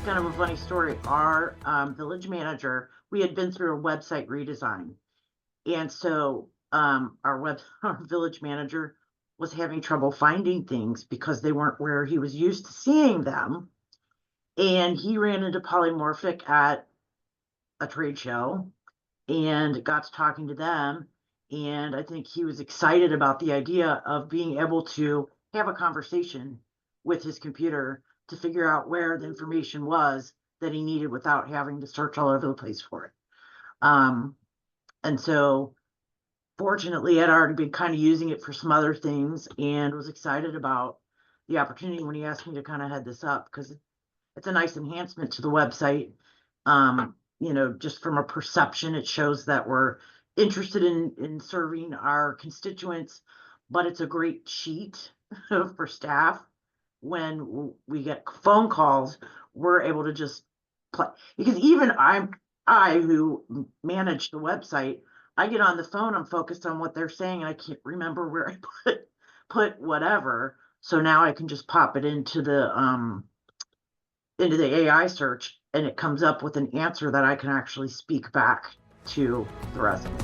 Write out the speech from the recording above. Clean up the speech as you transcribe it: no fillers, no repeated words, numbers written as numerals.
kind of a funny story. Our village manager, we had been through a website redesign. And so our village manager was having trouble finding things because they weren't where he was used to seeing them. And he ran into Polymorphic at a trade show and got to talking to them. And I think he was excited about the idea of being able to have a conversation with his computer to figure out where the information was that he needed without having to search all over the place for it. And so fortunately, I'd already been kind of using it for some other things and was excited about the opportunity when he asked me to kind of head this up, because it's a nice enhancement to the website. Just from a perception, it shows that we're interested in serving our constituents, but it's a great sheet for staff. When we get phone calls, we're able to just play, because even I who manage the website, I get on the phone, I'm focused on what they're saying, and I can't remember where I put whatever. So now I can just pop it into the AI search, and it comes up with an answer that I can actually speak back to the resident.